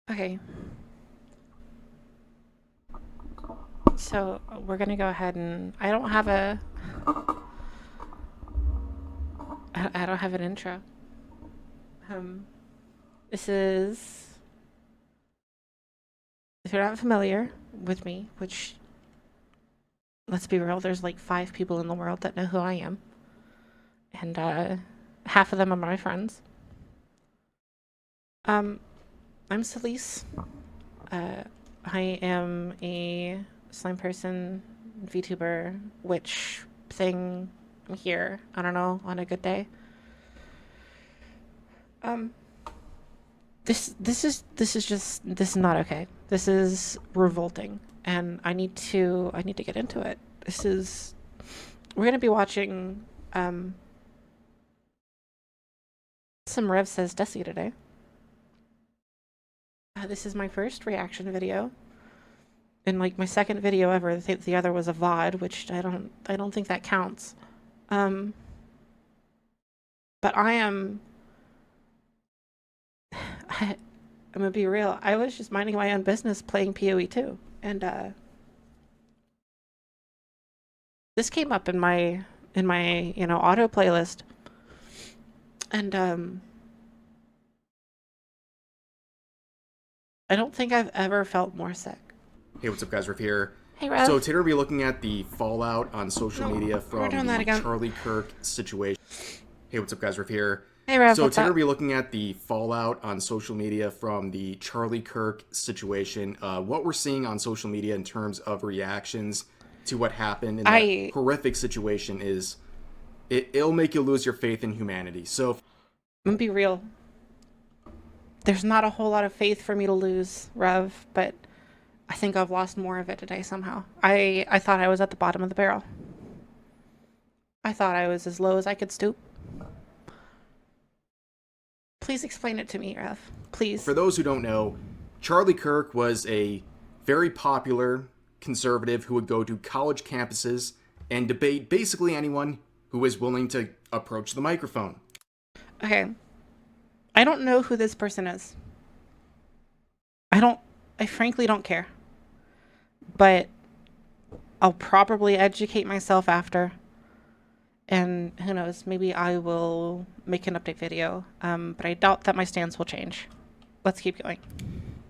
Okay. So we're gonna go ahead and I don't have I don't have an intro. Um, this is if you're not familiar with me, which let's be real, there's like 5 people in the world that know who I am, and half of them are my friends. Um, I'm Celise. Uh, I am a slime person, VTuber, witch thing. I'm here. I don't know, on a good day. Um, this is not okay. This is revolting, and I need to get into it. We're gonna be watching um some Rev Says Desi today. This is my first reaction video, and like my second video ever. The other was a VOD, which I don't think that counts. Um, but I'm gonna be real. I was just minding my own business playing PoE 2, and this came up in my auto playlist, and I don't think I've ever felt more sick. Hey, what's up, guys? Riff here. Hey, Rev. So today we'll be looking at the fallout on social media we're from doing that the again. Charlie Kirk situation. Hey, what's up, guys? Riff here. Hey, Rev. So What's today up? we'll be looking at the fallout on social media from the Charlie Kirk situation. What we're seeing on social media in terms of reactions to what happened in that horrific situation is it'll make you lose your faith in humanity. So I'm gonna be real. There's not a whole lot of faith for me to lose, Rev, but I think I've lost more of it today somehow. I thought I was at the bottom of the barrel. I thought I was as low as I could stoop. Please explain it to me, Rev. Please. for those who don't know, Charlie Kirk was a very popular conservative who would go to college campuses and debate basically anyone who was willing to approach the microphone. Okay. I don't know who this person is. I frankly don't care. But I'll probably educate myself after. And who knows, maybe I will make an update video. But I doubt that my stance will change. Let's keep going.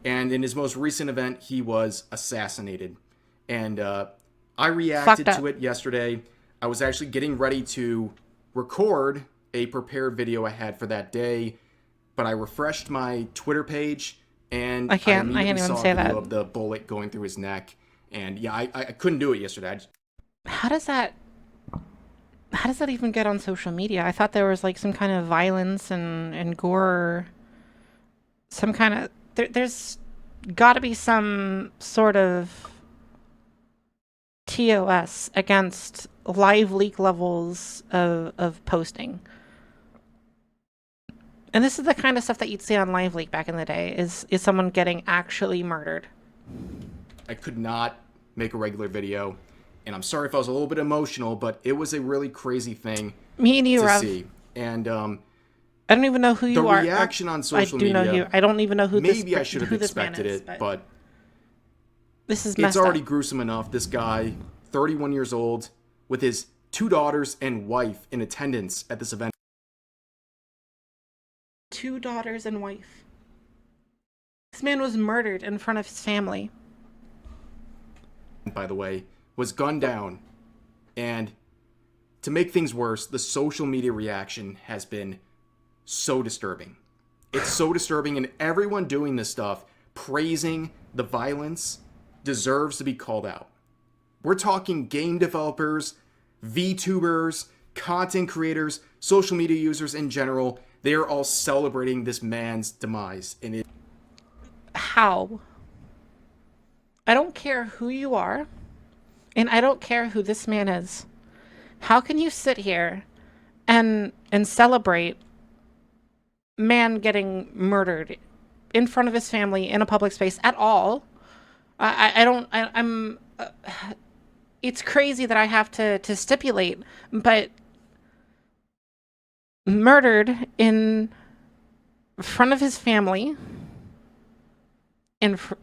And in his most recent event, he was assassinated. And I reacted to it yesterday. I was actually getting ready to record a prepared video I had for that day, but I refreshed my Twitter page and I can't even saw say a video that. of the bullet going through his neck. And yeah, I couldn't do it yesterday. How does that even get on social media? I thought there was like some kind of violence and gore, some kind of there's got to be some sort of TOS against live leak levels of posting. And this is the kind of stuff that you'd see on Live Leak back in the day, is someone getting actually murdered. I could not make a regular video, and I'm sorry if I was a little bit emotional, but it was a really crazy thing Me and you, to Rev. see. And I don't even know who you are. The reaction on social media. I do know you. I don't even know who this maybe I should have expected it, but this is messed it's already up. gruesome enough. This guy, 31 years old, with his 2 daughters and wife in attendance at this event. 2 daughters and wife. This man was murdered in front of his family. By the way, was gunned down. And to make things worse, the social media reaction has been so disturbing. It's so disturbing, and everyone doing this stuff, praising the violence, deserves to be called out. We're talking game developers, VTubers, content creators, social media users in general. They are all celebrating this man's demise. And how? I don't care who you are, and I don't care who this man is. How can you sit here and celebrate man getting murdered in front of his family in a public space at all? I'm it's crazy that I have to stipulate, but murdered in front of his family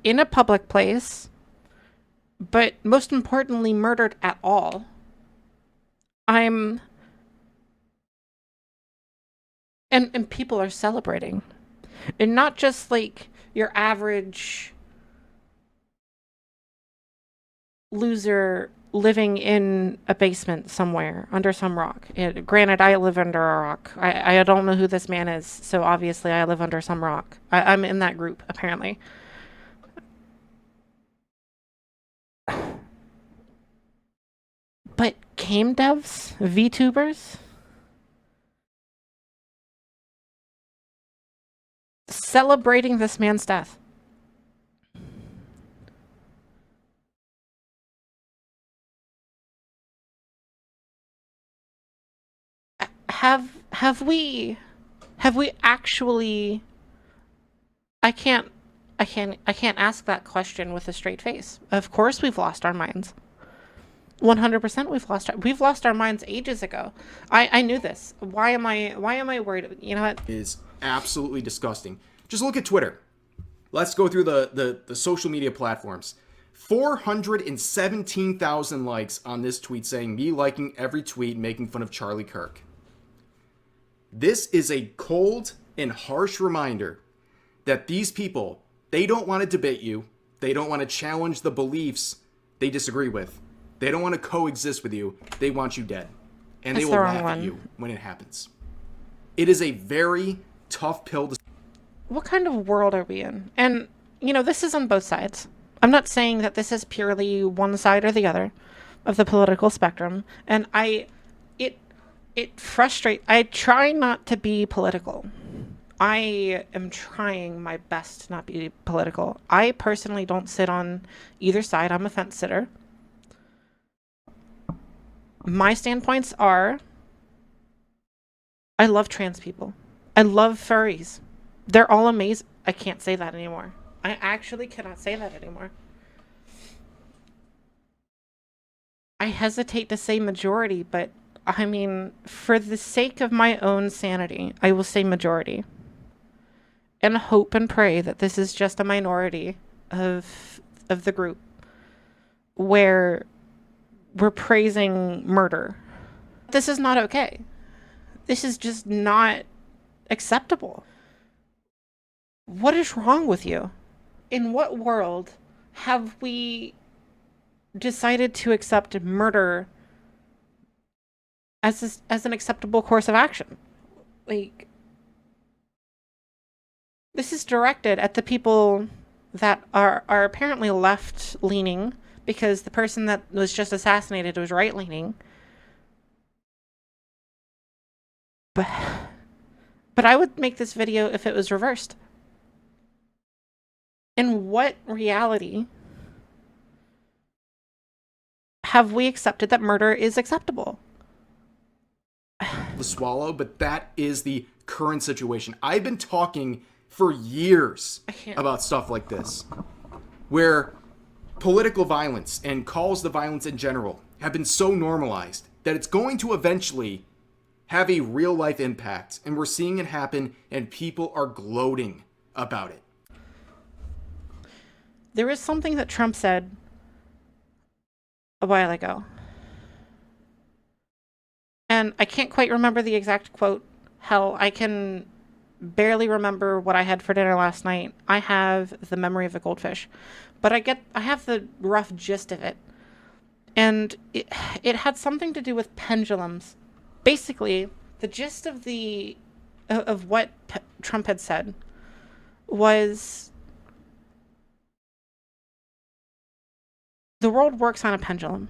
in a public place, but most importantly, murdered at all. I'm and people are celebrating. And not just like your average loser living in a basement somewhere under some rock. Granted, I live under a rock. I don't know who this man is, so obviously I live under some rock. I'm in that group, apparently. But game devs, VTubers, celebrating this man's death. Have we actually I can't ask that question with a straight face. Of course we've lost our minds. 100% we've lost our minds ages ago. I knew this. Why am I worried? You know what? Is absolutely disgusting. Just look at Twitter. Let's go through the social media platforms. 417,000 likes on this tweet saying me liking every tweet making fun of Charlie Kirk. This is a cold and harsh reminder that these people, they don't want to debate you. They don't want to challenge the beliefs they disagree with. They don't want to coexist with you. They want you dead. And they will laugh at you when it happens. It is a very tough pill to... What kind of world are we in? And, this is on both sides. I'm not saying that this is purely one side or the other of the political spectrum. And it frustrates... I try not to be political. I am trying my best to not be political. I personally don't sit on either side. I'm a fence sitter. My standpoints are, I love trans people. I love furries. They're all amazing. I can't say that anymore. I actually cannot say that anymore. I hesitate to say majority, but I mean, for the sake of my own sanity, I will say majority. And hope and pray that this is just a minority of the group where we're praising murder. This is not okay. This is just not acceptable. What is wrong with you? In what world have we decided to accept murder as an acceptable course of action? Like, this is directed at the people that are apparently left-leaning, because the person that was just assassinated was right-leaning. But I would make this video if it was reversed. In what reality have we accepted that murder is acceptable? To swallow, but that is the current situation. I've been talking for years about stuff like this, where political violence and calls to violence in general have been so normalized that it's going to eventually have a real life impact. And we're seeing it happen, and people are gloating about it. There is something that Trump said a while ago, and I can't quite remember the exact quote. Hell, I can barely remember what I had for dinner last night. I have the memory of a goldfish, but I have the rough gist of it. And it had something to do with pendulums. Basically, the gist of what Trump had said was, the world works on a pendulum.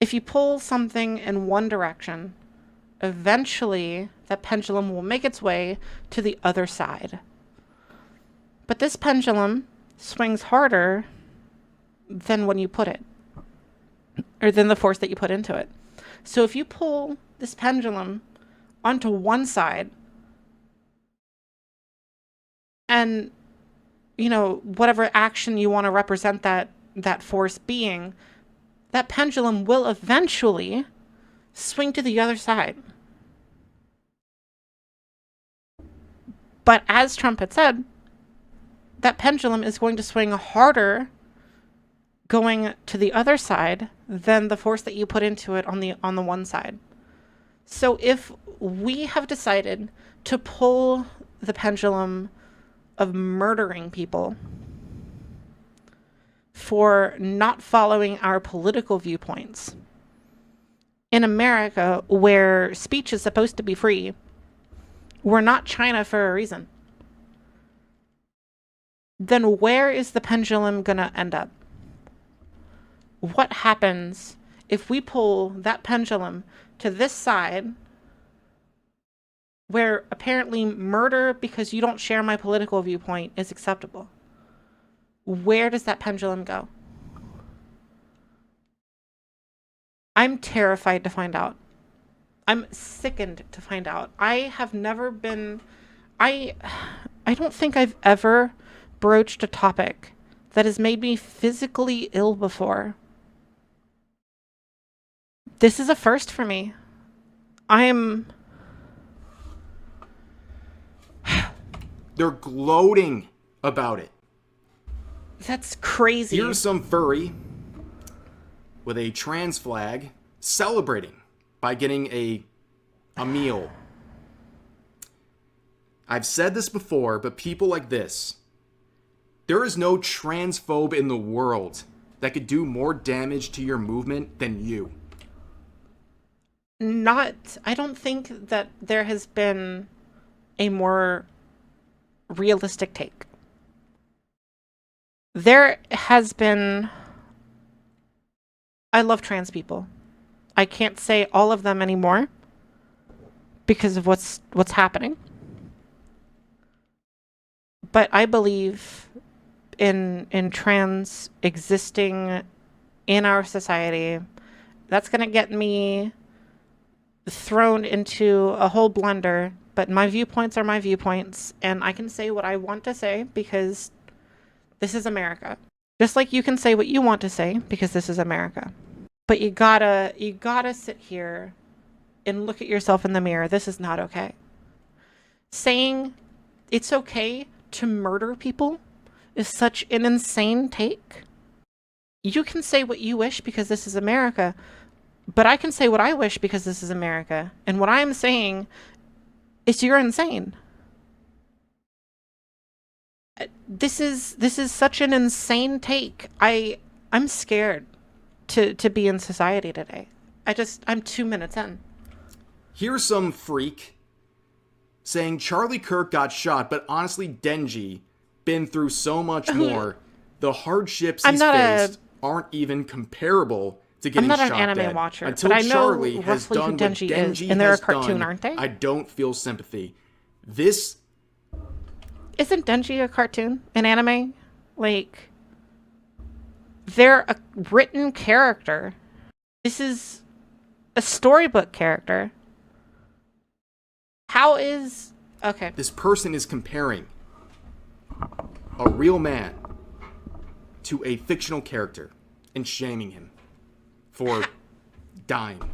If you pull something in one direction, eventually that pendulum will make its way to the other side. But this pendulum swings harder than when you put it, or than the force that you put into it. So if you pull this pendulum onto one side, and whatever action you want to represent that force being, that pendulum will eventually swing to the other side. But as Trump had said, that pendulum is going to swing harder going to the other side than the force that you put into it on the one side. So if we have decided to pull the pendulum of murdering people for not following our political viewpoints in America, where speech is supposed to be free, we're not China for a reason. Then where is the pendulum gonna end up? What happens if we pull that pendulum to this side, where apparently murder because you don't share my political viewpoint is acceptable? Where does that pendulum go? I'm terrified to find out. I'm sickened to find out. I have never been... I don't think I've ever broached a topic that has made me physically ill before. This is a first for me. They're gloating about it. That's crazy. Here's some furry with a trans flag celebrating by getting a meal. I've said this before, but people like this, there is no transphobe in the world that could do more damage to your movement than you. I don't think that there has been a more realistic take. There has been... I love trans people. I can't say all of them anymore because of what's happening. But I believe in trans existing in our society. That's going to get me thrown into a whole blender, but my viewpoints are my viewpoints, and I can say what I want to say because this is America. Just like you can say what you want to say because this is America. But you gotta sit here and look at yourself in the mirror. This is not okay. Saying it's okay to murder people is such an insane take. You can say what you wish because this is America, but I can say what I wish because this is America. And what I'm saying is you're insane. This is such an insane take. I'm scared to be in society today. I'm 2 minutes in. Here's some freak saying Charlie Kirk got shot, but honestly, Denji been through so much more. The hardships he's faced aren't even comparable to getting shot. I'm not an anime watcher, Until but I know Charlie roughly has done who Denji what Denji is, and they're a has cartoon, done, aren't they? I don't feel sympathy. This... Isn't Denji a cartoon? An anime? Like, they're a written character. This is a storybook character. How is... Okay. This person is comparing a real man to a fictional character and shaming him for dying,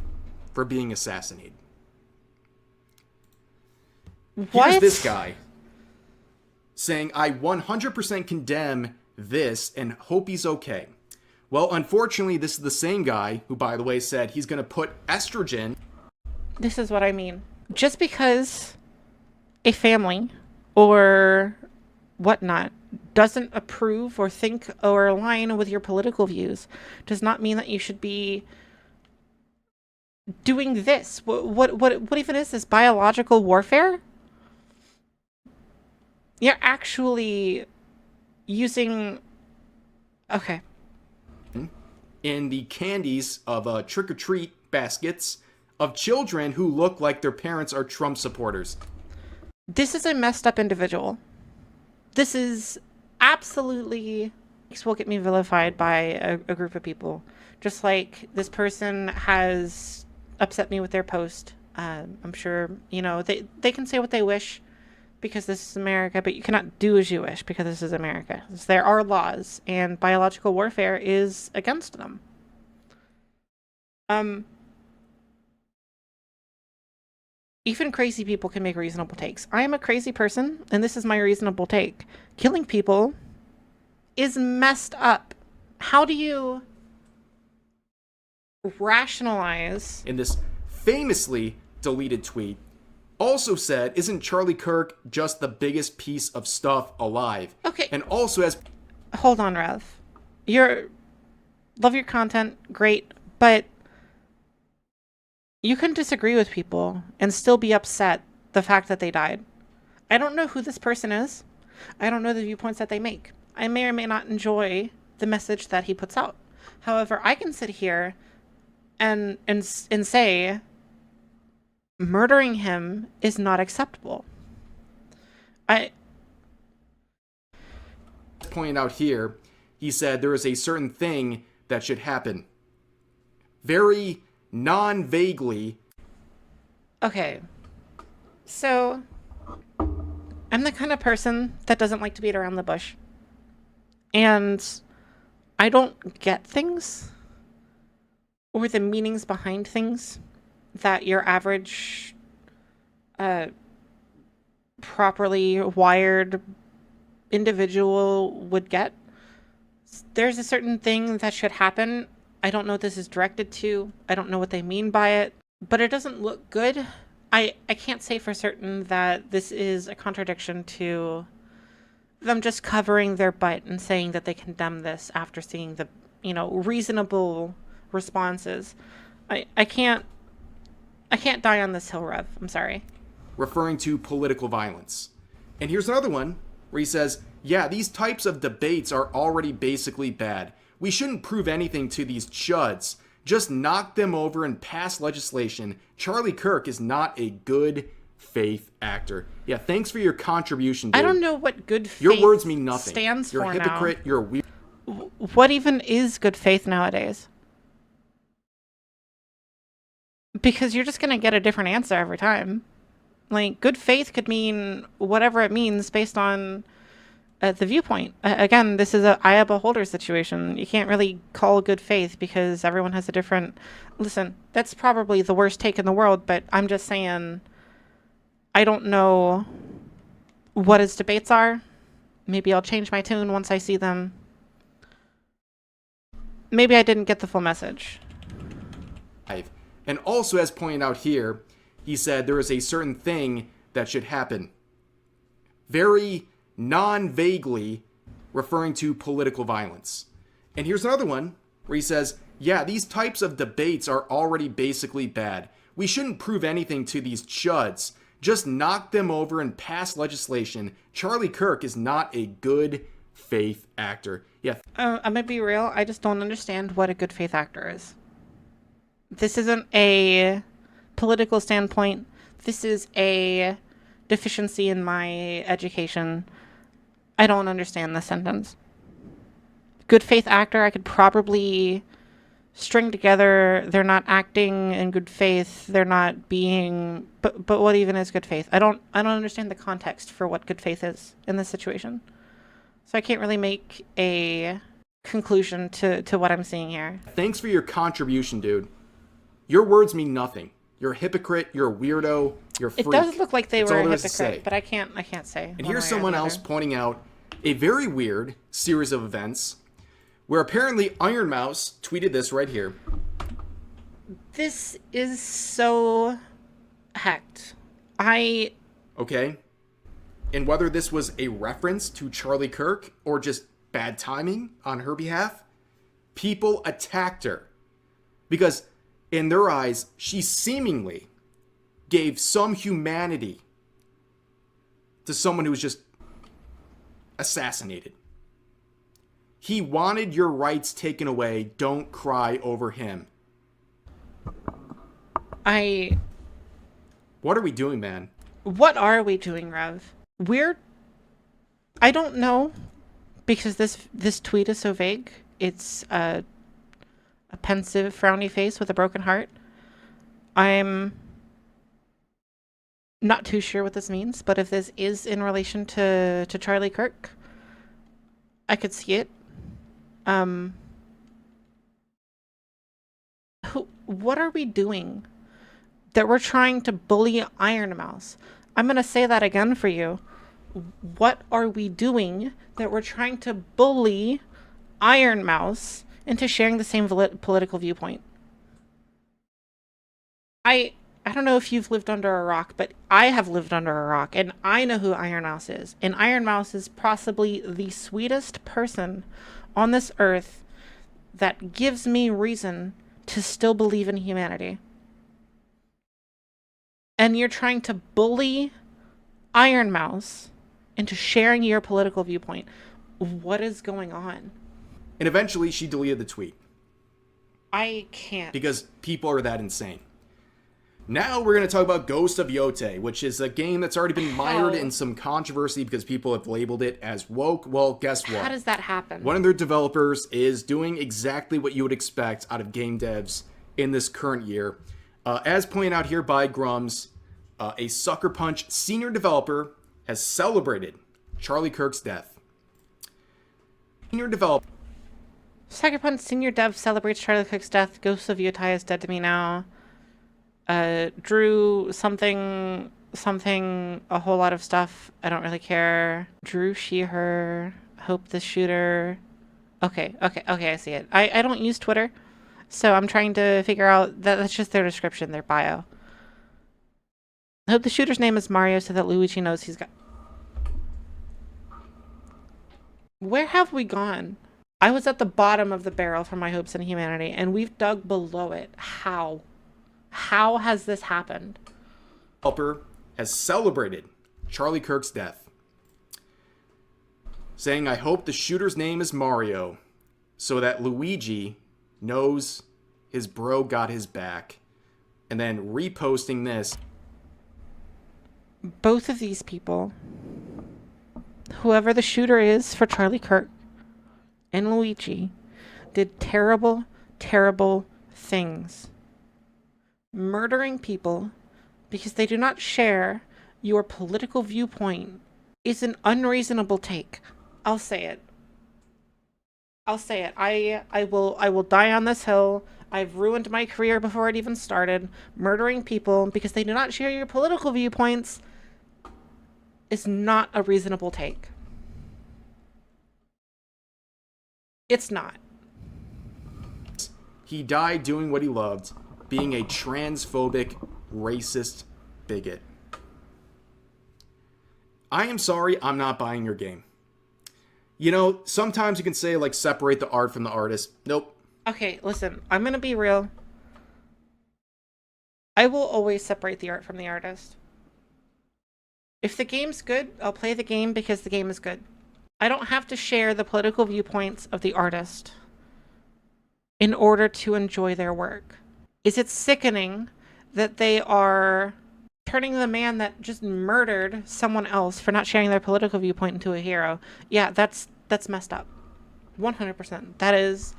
for being assassinated. What? Here's this guy saying, I 100% condemn this and hope he's okay. Well, unfortunately, this is the same guy who, by the way, said he's going to put estrogen... This is what I mean. Just because a family or whatnot doesn't approve or think or align with your political views does not mean that you should be doing this. What even is this? Biological warfare? You're actually using... Okay. in the candies of trick-or-treat baskets of children who look like their parents are Trump supporters. This is a messed up individual. This is absolutely... This will get me vilified by a group of people. Just like this person has upset me with their post. I'm sure, they can say what they wish because this is America, but you cannot do as you wish because this is America. There are laws, and biological warfare is against them. Even crazy people can make reasonable takes. I am a crazy person, and this is my reasonable take. Killing people is messed up. How do you rationalize? In this famously deleted tweet, also said, isn't Charlie Kirk just the biggest piece of stuff alive? Okay. And also has... Hold on, Rev. Love your content, great, but you can disagree with people and still be upset the fact that they died. I don't know who this person is. I don't know the viewpoints that they make. I may or may not enjoy the message that he puts out. However, I can sit here and say murdering him is not acceptable. Pointing out here, he said there is a certain thing that should happen. Very non-vaguely. Okay. So, I'm the kind of person that doesn't like to beat around the bush. And I don't get things or the meanings behind things that your average properly wired individual would get. There's a certain thing that should happen. I don't know what this is directed to. I don't know what they mean by it, but it doesn't look good. I can't say for certain that this is a contradiction to them just covering their butt and saying that they condemn this after seeing the, reasonable responses. I can't die on this hill, Rev. I'm sorry. Referring to political violence. And here's another one where he says, yeah, these types of debates are already basically bad. We shouldn't prove anything to these chuds. Just knock them over and pass legislation. Charlie Kirk is not a good faith actor. Yeah, thanks for your contribution, dude. I don't know what good faith your words mean nothing. Stands you're for a hypocrite. now. You're a weird. What even is good faith nowadays? Because you're just going to get a different answer every time. Like, good faith could mean whatever it means based on the viewpoint. Again, this is a eye of beholder situation. You can't really call good faith because everyone has a different... Listen, that's probably the worst take in the world, but I'm just saying I don't know what his debates are. Maybe I'll change my tune once I see them. Maybe I didn't get the full message. And also, as pointed out here, he said there is a certain thing that should happen. Very non-vaguely referring to political violence. And here's another one where he says, yeah, these types of debates are already basically bad. We shouldn't prove anything to these chuds. Just knock them over and pass legislation. Charlie Kirk is not a good faith actor. Yeah. I'm gonna be real. I just don't understand what a good faith actor is. This isn't a political standpoint. This is a deficiency in my education. I don't understand this sentence. Good faith actor, I could probably string together. They're not acting in good faith. They're not being. But what even is good faith? I don't understand the context for what good faith is in this situation. So I can't really make a conclusion to what I'm seeing here. Thanks for your contribution, dude. Your words mean nothing. You're a hypocrite. You're a weirdo. You're a freak. It does look like they That's were all a there is to say. hypocrite, but I can't say. And here's someone else pointing out a very weird series of events where apparently Iron Mouse tweeted this right here. This is so hacked. Okay. And whether this was a reference to Charlie Kirk or just bad timing on her behalf, people attacked her. Because in their eyes, she seemingly gave some humanity to someone who was just assassinated. He wanted your rights taken away. Don't cry over him. What are we doing, man? What are we doing, Rev? I don't know, because this tweet is so vague. It's a pensive, frowny face with a broken heart. I'm not too sure what this means, but if this is in relation to Charlie Kirk, I could see it. What are we doing? that we're trying to bully Iron Mouse. I'm going to say that again for you. What are we doing that we're trying to bully Iron Mouse into sharing the same political viewpoint? I don't know if you've lived under a rock, but I have lived under a rock, and I know who Iron Mouse is. And Iron Mouse is possibly the sweetest person on this earth that gives me reason to still believe in humanity. And you're trying to bully Iron Mouse into sharing your political viewpoint. What is going on? And eventually she deleted the tweet. I can't. Because people are that insane. Now we're going to talk about Ghost of Yote, which is a game that's already been mired in some controversy because people have labeled it as woke. Well, guess what? How does that happen? One of their developers is doing exactly what you would expect out of game devs in this current year. As pointed out here by Grums, a Sucker Punch senior developer has celebrated Charlie Kirk's death. Senior developer. Sucker Punch senior dev celebrates Charlie Kirk's death. Ghost of Yotai is dead to me now. Drew something, a whole lot of stuff. I don't really care. Drew, she, her, hope the shooter. Okay, I see it. I don't use Twitter, so I'm trying to figure out that's just their description, their bio. I hope the shooter's name is Mario so that Luigi knows he's got... Where have we gone? I was at the bottom of the barrel for my hopes in humanity, and we've dug below it. How? How has this happened? Developer has celebrated Charlie Kirk's death, saying, "I hope the shooter's name is Mario so that Luigi knows his bro got his back," and then reposting this. Both of these people, whoever the shooter is for Charlie Kirk and Luigi, did terrible, terrible things. Murdering people because they do not share your political viewpoint is an unreasonable take. I'll say it. I will die on this hill. I've ruined my career before it even started. Murdering people because they do not share your political viewpoints is not a reasonable take. It's not. He died doing what he loved, being a transphobic, racist bigot. I am sorry, I'm not buying your game. You know, sometimes you can say, like, separate the art from the artist. Nope. Okay, listen, I'm gonna be real. I will always separate the art from the artist. If the game's good, I'll play the game because the game is good. I don't have to share the political viewpoints of the artist in order to enjoy their work. Is it sickening that they are turning the man that just murdered someone else for not sharing their political viewpoint into a hero? Yeah, that's messed up. 100%. That is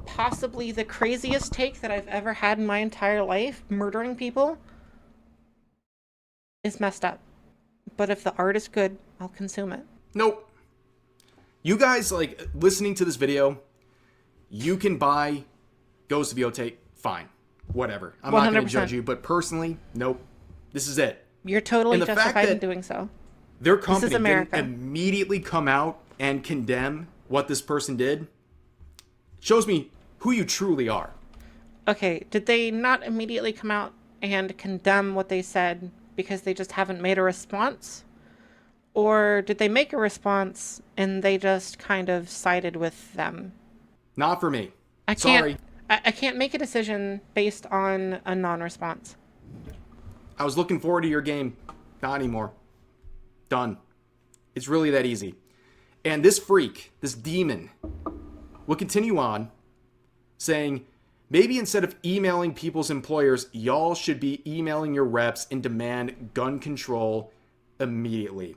possibly the craziest take that I've ever had in my entire life. Murdering people is messed up. But if the art is good, I'll consume it. Nope. You guys, like, listening to this video, you can buy Ghost of Yote. Fine. Whatever. I'm not going to judge you, but personally, nope. This is it. You're totally justified in doing so. Their company didn't immediately come out and condemn what this person did. Shows me who you truly are. Okay, did they not immediately come out and condemn what they said because they just haven't made a response? Or did they make a response and they just kind of sided with them? Not for me. Sorry. I can't make a decision based on a non-response. I was looking forward to your game. Not anymore. Done. It's really that easy. And this freak, this demon, will continue on saying, maybe instead of emailing people's employers, y'all should be emailing your reps and demand gun control immediately.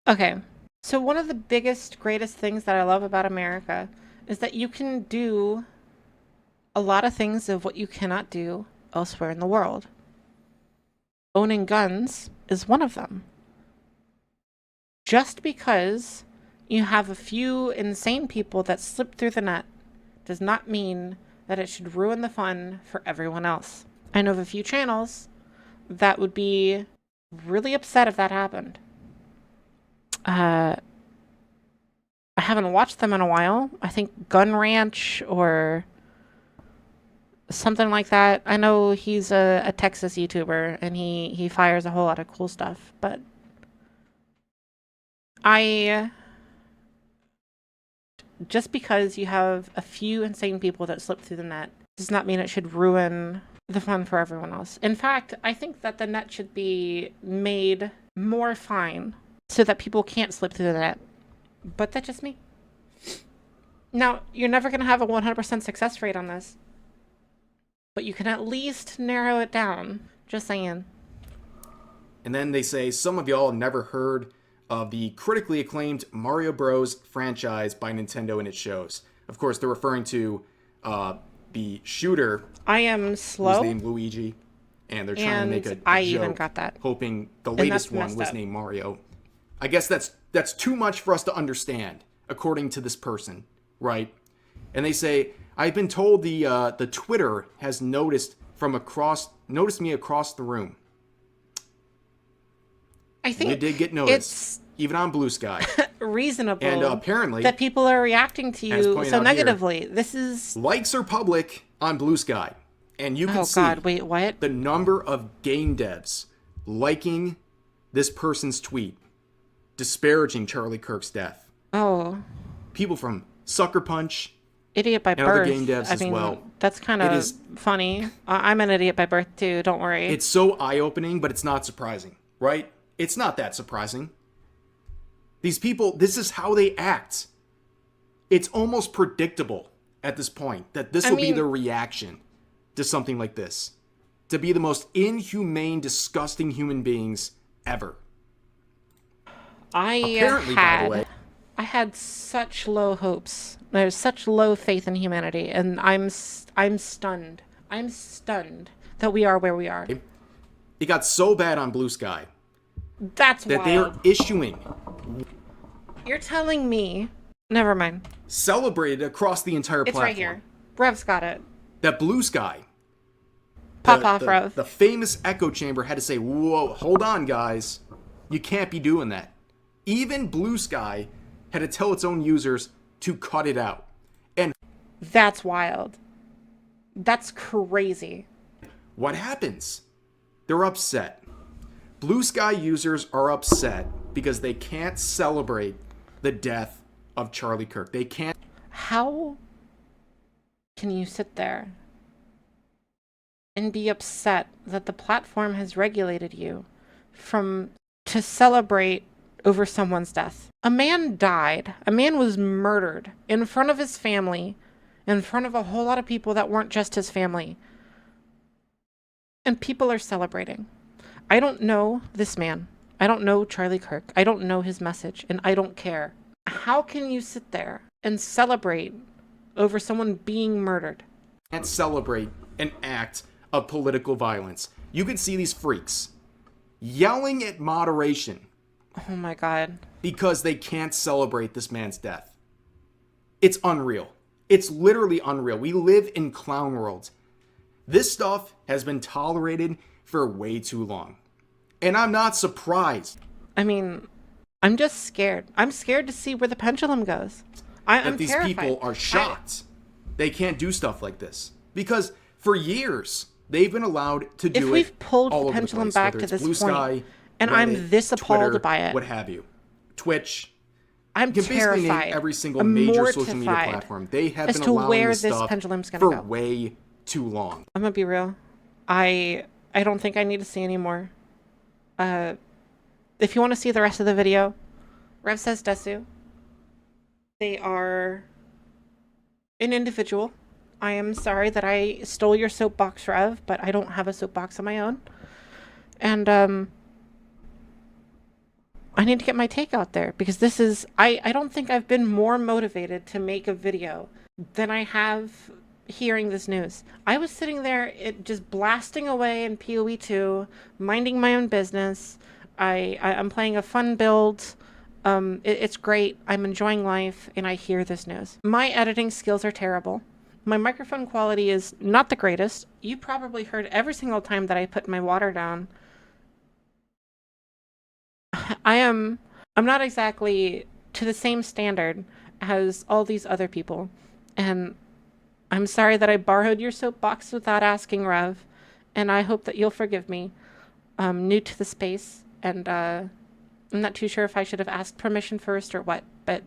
Okay. So one of the biggest, greatest things that I love about America is that you can do a lot of things of what you cannot do elsewhere in the world. Owning guns is one of them. Just because you have a few insane people that slip through the net does not mean that it should ruin the fun for everyone else. I know of a few channels that would be really upset if that happened. I haven't watched them in a while. I think Gun Ranch or something like that. I know he's a Texas YouTuber and he fires a whole lot of cool stuff, but just because you have a few insane people that slip through the net does not mean it should ruin the fun for everyone else. In fact, I think that the net should be made more fine so that people can't slip through the net. But that's just me. Now, you're never going to have a 100% success rate on this, but you can at least narrow it down. Just saying. And then they say, some of y'all never heard of the critically acclaimed Mario Bros. Franchise by Nintendo and its shows. Of course, they're referring to the shooter. I am slow. Who's named Luigi. And they're trying to make a I joke, even got that. hoping the latest one was named Mario. I guess that's too much for us to understand, according to this person, right? And they say, I've been told the Twitter has noticed me across the room. I think you did get noticed, even on Blue Sky. Reasonable. And apparently, that people are reacting to you so negatively. Here, this is likes are public on Blue Sky, and you can see wait, what? the number of game devs liking this person's tweet, disparaging Charlie Kirk's death. Oh, people from Sucker Punch, idiot by and birth. other game devs as well. That's kind of funny. I'm an idiot by birth too. Don't worry. It's so eye-opening, but it's not surprising, right? It's not that surprising. These people, this is how they act. It's almost predictable at this point that this will be the reaction to something like this. To be the most inhumane, disgusting human beings ever. I had such low hopes. There's such low faith in humanity, and I'm stunned. I'm stunned that we are where we are. It got so bad on Blue Sky. That's that wild. They are issuing. You're telling me. Never mind. Celebrated across the entire platform. It's right here. Rev's got it. That Blue Sky. Pop off, Rev. The famous echo chamber had to say, whoa, hold on, guys. You can't be doing that. Even Blue Sky had to tell its own users to cut it out. And that's wild. That's crazy. What happens? They're upset. Blue Sky users are upset because they can't celebrate the death of Charlie Kirk. They can't. How can you sit there and be upset that the platform has regulated you to celebrate over someone's death? A man died. A man was murdered in front of his family, in front of a whole lot of people that weren't just his family. And people are celebrating. I don't know this man. I don't know Charlie Kirk. I don't know his message, and I don't care. How can you sit there and celebrate over someone being murdered? Can't celebrate an act of political violence. You can see these freaks yelling at moderation. Oh my God. Because they can't celebrate this man's death. It's unreal. It's literally unreal. We live in clown worlds. This stuff has been tolerated for way too long. And I'm not surprised. I mean, I'm just scared. I'm scared to see where the pendulum goes. I'm these terrified. People are shocked. They can't do stuff like this. Because for years, they've been allowed to do it. If we've pulled all the over pendulum the place, back whether to it's this Blue point, Sky, and Reddit, I'm this appalled Twitter, by it. what have you. Twitch. I'm you can terrified. basically name every single major social media platform. They have been allowing this stuff for way too long. I'm gonna be real. I don't think I need to see anymore. If you want to see the rest of the video, Rev says desu. They are an individual. I am sorry that I stole your soapbox, Rev, but I don't have a soapbox of my own. And I need to get my take out there because this is, I don't think I've been more motivated to make a video than I have hearing this news. I was sitting there just blasting away in PoE 2, minding my own business. I'm playing a fun build. It's great. I'm enjoying life, and I hear this news. My editing skills are terrible. My microphone quality is not the greatest. You probably heard every single time that I put my water down. I'm not exactly to the same standard as all these other people. And I'm sorry that I borrowed your soapbox without asking, Rev. And I hope that you'll forgive me. I'm new to the space, and I'm not too sure if I should have asked permission first or what, but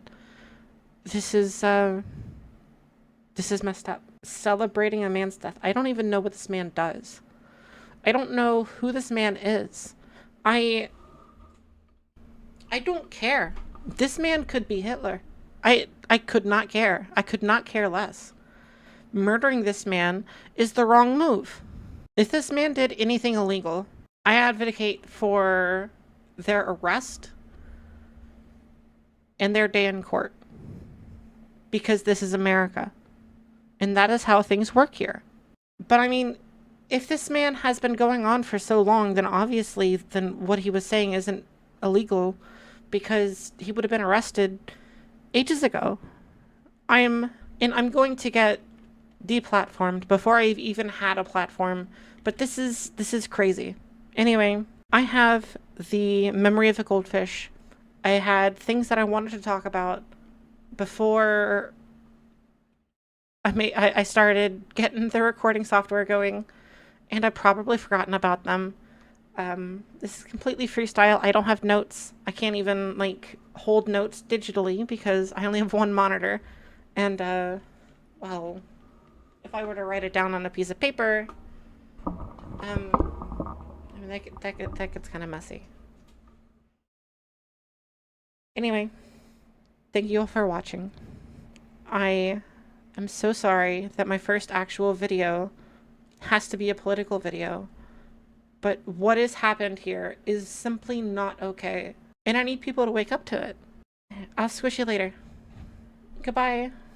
this is messed up. Celebrating a man's death. I don't even know what this man does. I don't know who this man is. I don't care. This man could be Hitler. I could not care. I could not care less. Murdering this man is the wrong move. If this man did anything illegal, I advocate for their arrest and their day in court. Because this is America. And that is how things work here. But I mean, if this man has been going on for so long, then obviously then what he was saying isn't illegal, because he would have been arrested ages ago. I'm going to get deplatformed before I've even had a platform, but this is crazy. Anyway, I have the memory of a goldfish. I had things that I wanted to talk about before I started getting the recording software going, and I've probably forgotten about them. This is completely freestyle. I don't have notes. I can't even like hold notes digitally because I only have one monitor. And well, if I were to write it down on a piece of paper, I mean that gets kind of messy. Anyway, thank you all for watching. I am so sorry that my first actual video has to be a political video. But what has happened here is simply not okay. And I need people to wake up to it. I'll squish you later. Goodbye.